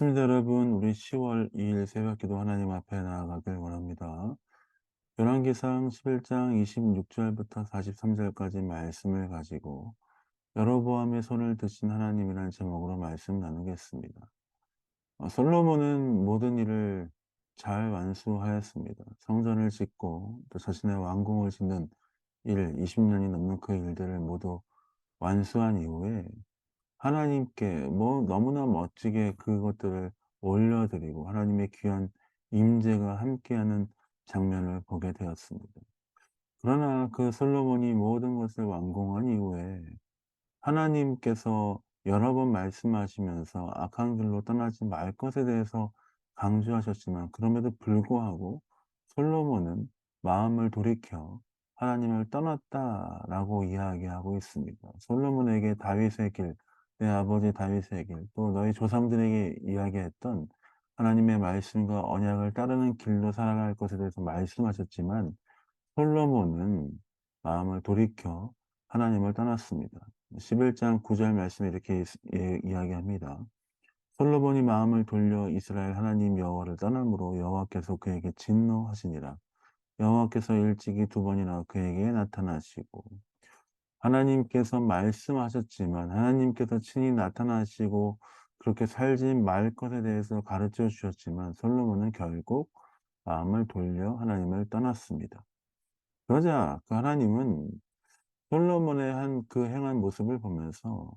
반갑습니다, 여러분. 우리 10월 2일 새벽기도 하나님 앞에 나아가길 원합니다. 열왕기상 11장 26절부터 43절까지 말씀을 가지고 여로보암의 손을 드신 하나님이라는 제목으로 말씀 나누겠습니다. 솔로몬은 모든 일을 잘 완수하였습니다. 성전을 짓고 또 자신의 왕궁을 짓는 일, 20년이 넘는 그 일들을 모두 완수한 이후에 하나님께 너무나 멋지게 그것들을 올려드리고 하나님의 귀한 임재가 함께하는 장면을 보게 되었습니다. 그러나 그 솔로몬이 모든 것을 완공한 이후에 하나님께서 여러 번 말씀하시면서 악한 길로 떠나지 말 것에 대해서 강조하셨지만, 그럼에도 불구하고 솔로몬은 마음을 돌이켜 하나님을 떠났다라고 이야기하고 있습니다. 솔로몬에게 다윗의 길, 내 아버지 다윗의 길, 또 너희 조상들에게 이야기했던 하나님의 말씀과 언약을 따르는 길로 살아갈 것에 대해서 말씀하셨지만, 솔로몬은 마음을 돌이켜 하나님을 떠났습니다. 11장 9절 말씀에 이렇게 이야기합니다. 솔로몬이 마음을 돌려 이스라엘 하나님 여호와를 떠남으로 여호와께서 그에게 진노하시니라. 여호와께서 일찍이 두 번이나 그에게 나타나시고, 하나님께서 말씀하셨지만 하나님께서 친히 나타나시고 그렇게 살지 말 것에 대해서 가르쳐 주셨지만, 솔로몬은 결국 마음을 돌려 하나님을 떠났습니다. 그러자 그 하나님은 솔로몬의 그 행한 모습을 보면서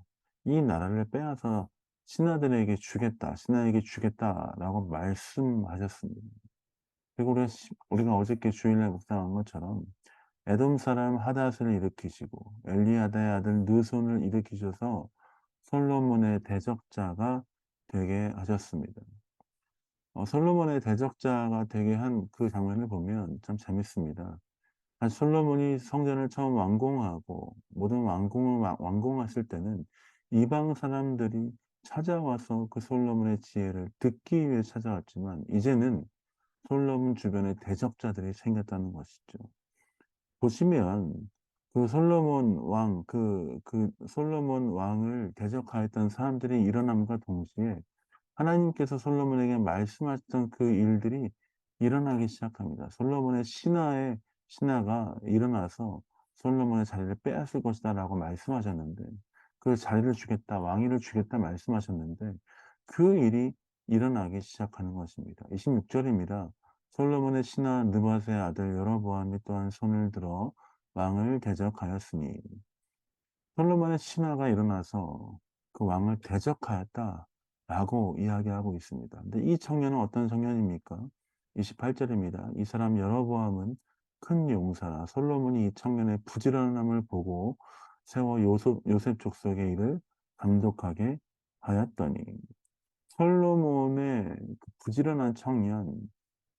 이 나라를 빼앗아 신하들에게 주겠다, 신하에게 주겠다라고 말씀하셨습니다. 그리고 우리가 어저께 주일날 묵상한 것처럼 에돔 사람 하닷을 일으키시고 엘리아다의 아들 느손을 일으키셔서 솔로몬의 대적자가 되게 하셨습니다. 솔로몬의 대적자가 되게 한 그 장면을 보면 참 재밌습니다. 사실 솔로몬이 성전을 처음 완공하고 모든 완공을 완공하실 때는 이방 사람들이 찾아와서 그 솔로몬의 지혜를 듣기 위해 찾아왔지만, 이제는 솔로몬 주변에 대적자들이 생겼다는 것이죠. 보시면 그 솔로몬 왕, 그 솔로몬 왕을 대적하였던 사람들이 일어남과 동시에 하나님께서 솔로몬에게 말씀하셨던 그 일들이 일어나기 시작합니다. 솔로몬의 신하가 일어나서 솔로몬의 자리를 빼앗을 것이다라고 말씀하셨는데, 그 자리를 주겠다, 왕위를 주겠다 말씀하셨는데, 그 일이 일어나기 시작하는 것입니다. 26절입니다. 솔로몬의 신하 느밧의 아들 여로보암이 또한 손을 들어 왕을 대적하였으니, 솔로몬의 신하가 일어나서 그 왕을 대적하였다라고 이야기하고 있습니다. 근데 이 청년은 어떤 청년입니까? 28절입니다. 이 사람 여로보암은 큰 용사라. 솔로몬이 이 청년의 부지런함을 보고 세워 요셉 족속의 일을 감독하게 하였더니, 솔로몬의 그 부지런한 청년,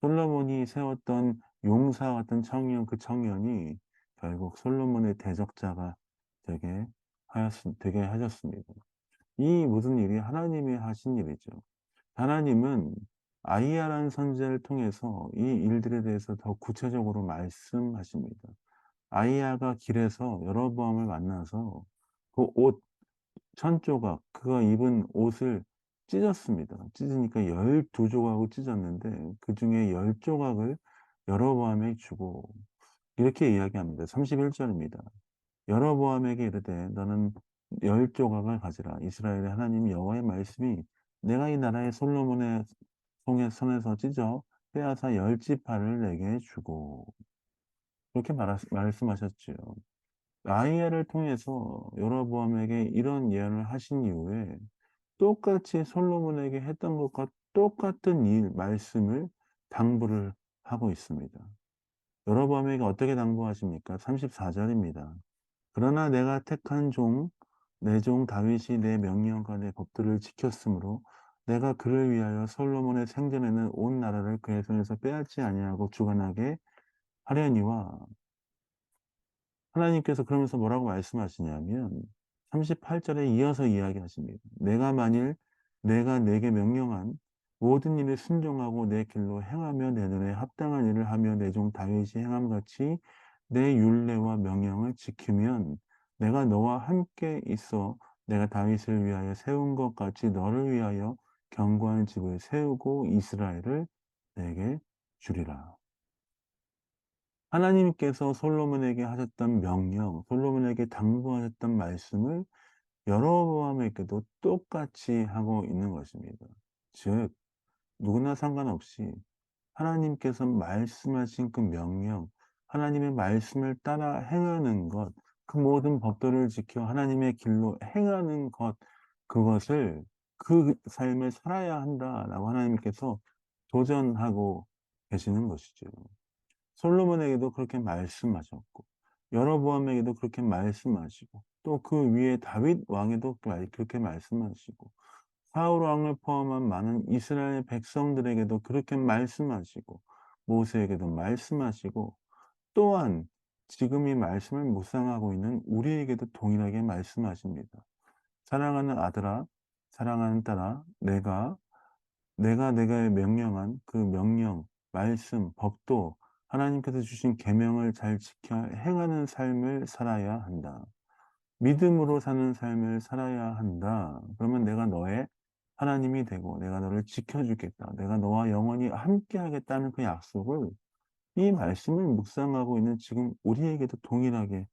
솔로몬이 세웠던 용사 같은 청년, 그 청년이 결국 솔로몬의 대적자가 되게 되게 하셨습니다. 이 모든 일이 하나님이 하신 일이죠. 하나님은 아이야라는 선지자를 통해서 이 일들에 대해서 더 구체적으로 말씀하십니다. 아이야가 길에서 여로보암을 만나서 그 옷, 천조각, 그가 입은 옷을 찢었습니다. 찢으니까 12조각을 찢었는데 그중에 10조각을 여로보암에게 주고 이렇게 이야기합니다. 31절입니다. 여로보암에게 이르되 너는 10조각을 가지라. 이스라엘의 하나님 여호와의 말씀이 내가 이 나라의 솔로몬의 손에서 찢어 빼앗아 10지파를 내게 주고, 그렇게 말씀하셨지요. 아이야를 통해서 여로보암에게 이런 예언을 하신 이후에 똑같이 솔로몬에게 했던 것과 똑같은 말씀을 당부를 하고 있습니다. 여로보암에게 어떻게 당부하십니까? 34절입니다. 그러나 내가 택한 내 종 다윗이 내 명령과 내 법들을 지켰으므로 내가 그를 위하여 솔로몬의 생전에는 온 나라를 그의 손에서 빼앗지 아니하고 주관하게 하려니와, 하나님께서 그러면서 뭐라고 말씀하시냐면 38절에 이어서 이야기하십니다. 내가 내게 명령한 모든 일에 순종하고 내 길로 행하며 내 눈에 합당한 일을 하며 내 종 다윗이 행함같이 내 율례와 명령을 지키면 내가 너와 함께 있어 내가 다윗을 위하여 세운 것 같이 너를 위하여 견고한 집을 세우고 이스라엘을 내게 주리라. 하나님께서 솔로몬에게 하셨던 명령, 솔로몬에게 당부하셨던 말씀을 여로보암에게도 똑같이 하고 있는 것입니다. 즉 누구나 상관없이 하나님께서 말씀하신 그 명령, 하나님의 말씀을 따라 행하는 것, 그 모든 법도를 지켜 하나님의 길로 행하는 것, 그것을 그 삶을 살아야 한다라고 하나님께서 도전하고 계시는 것이죠. 솔로몬에게도 그렇게 말씀하셨고 여로보암에게도 그렇게 말씀하시고 또 그 위에 다윗 왕에도 그렇게 말씀하시고 사울 왕을 포함한 많은 이스라엘 백성들에게도 그렇게 말씀하시고 모세에게도 말씀하시고 또한 지금 이 말씀을 묵상하고 있는 우리에게도 동일하게 말씀하십니다. 사랑하는 아들아, 사랑하는 딸아, 내가 내가 명령한 그 명령, 말씀, 법도 하나님께서 주신 계명을 잘 지켜 행하는 삶을 살아야 한다. 믿음으로 사는 삶을 살아야 한다. 그러면 내가 너의 하나님이 되고 내가 너를 지켜주겠다. 내가 너와 영원히 함께 하겠다는 그 약속을 이 말씀을 묵상하고 있는 지금 우리에게도 동일하게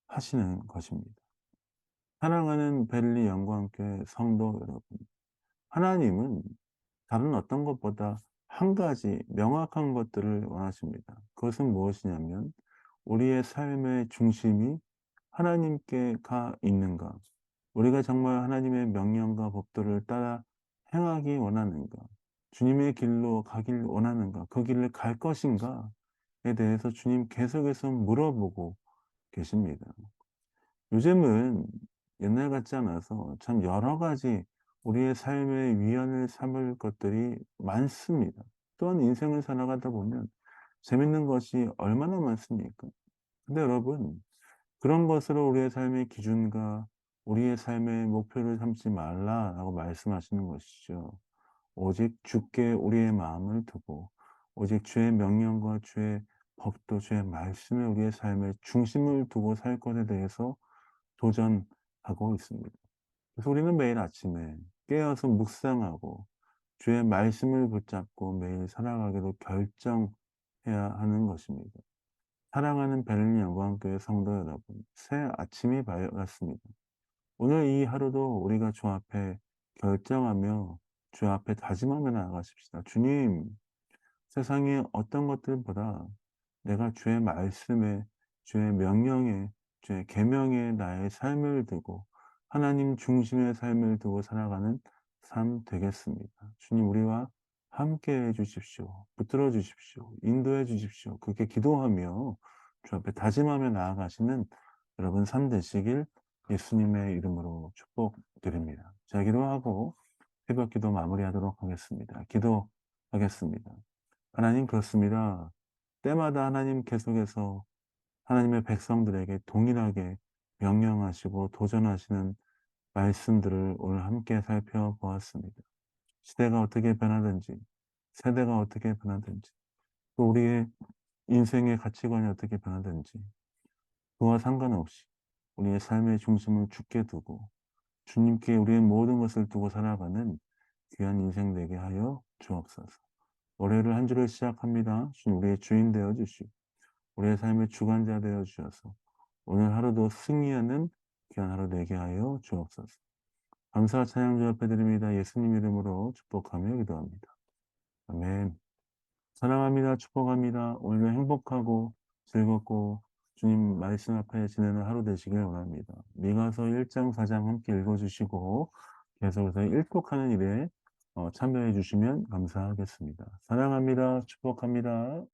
하시는 것입니다. 사랑하는 벨리 영광교회 성도 여러분, 하나님은 다른 어떤 것보다 한 가지 명확한 것들을 원하십니다. 그것은 무엇이냐면 우리의 삶의 중심이 하나님께 가 있는가? 우리가 정말 하나님의 명령과 법도를 따라 행하기 원하는가? 주님의 길로 가길 원하는가? 그 길을 갈 것인가?에 대해서 주님 계속해서 물어보고 계십니다. 요즘은 옛날 같지 않아서 참 여러 가지 우리의 삶의 위안을 삼을 것들이 많습니다. 또한 인생을 살아가다 보면 재밌는 것이 얼마나 많습니까? 근데 여러분, 그런 것으로 우리의 삶의 기준과 우리의 삶의 목표를 삼지 말라라고 말씀하시는 것이죠. 오직 주께 우리의 마음을 두고 오직 주의 명령과 주의 법도 주의 말씀에 우리의 삶의 중심을 두고 살 것에 대해서 도전하고 있습니다. 그래서 우리는 매일 아침에 깨어서 묵상하고 주의 말씀을 붙잡고 매일 살아가기로 결정해야 하는 것입니다. 사랑하는 베를린 영광교회 성도 여러분, 새 아침이 밝았습니다. 오늘 이 하루도 우리가 주 앞에 결정하며 주 앞에 다짐하며 나아가십시다. 주님, 세상의 어떤 것들보다 내가 주의 말씀에, 주의 명령에, 주의 계명에 나의 삶을 두고 하나님 중심의 삶을 두고 살아가는 삶 되겠습니다. 주님, 우리와 함께 해 주십시오. 붙들어 주십시오. 인도해 주십시오. 그렇게 기도하며 주 앞에 다짐하며 나아가시는 여러분 삶 되시길 예수님의 이름으로 축복드립니다. 자, 기도하고 새벽 기도 마무리하도록 하겠습니다. 기도하겠습니다. 하나님, 그렇습니다. 때마다 하나님 계속해서 하나님의 백성들에게 동일하게 명령하시고 도전하시는 말씀들을 오늘 함께 살펴보았습니다. 시대가 어떻게 변하든지, 세대가 어떻게 변하든지, 또 우리의 인생의 가치관이 어떻게 변하든지, 그와 상관없이 우리의 삶의 중심을 주께 두고 주님께 우리의 모든 것을 두고 살아가는 귀한 인생 되게 하여 주옵소서. 올해를 한 주를 시작합니다. 주님, 우리의 주인 되어 주시고 우리의 삶의 주관자 되어 주셔서 오늘 하루도 승리하는 귀한 하루 되게 하여 주옵소서. 감사와 찬양 주 앞에 드립니다. 예수님 이름으로 축복하며 기도합니다. 아멘. 사랑합니다. 축복합니다. 오늘도 행복하고 즐겁고 주님 말씀 앞에 지내는 하루 되시길 원합니다. 미가서 1장 4장 함께 읽어주시고 계속해서 일독하는 일에 참여해 주시면 감사하겠습니다. 사랑합니다. 축복합니다.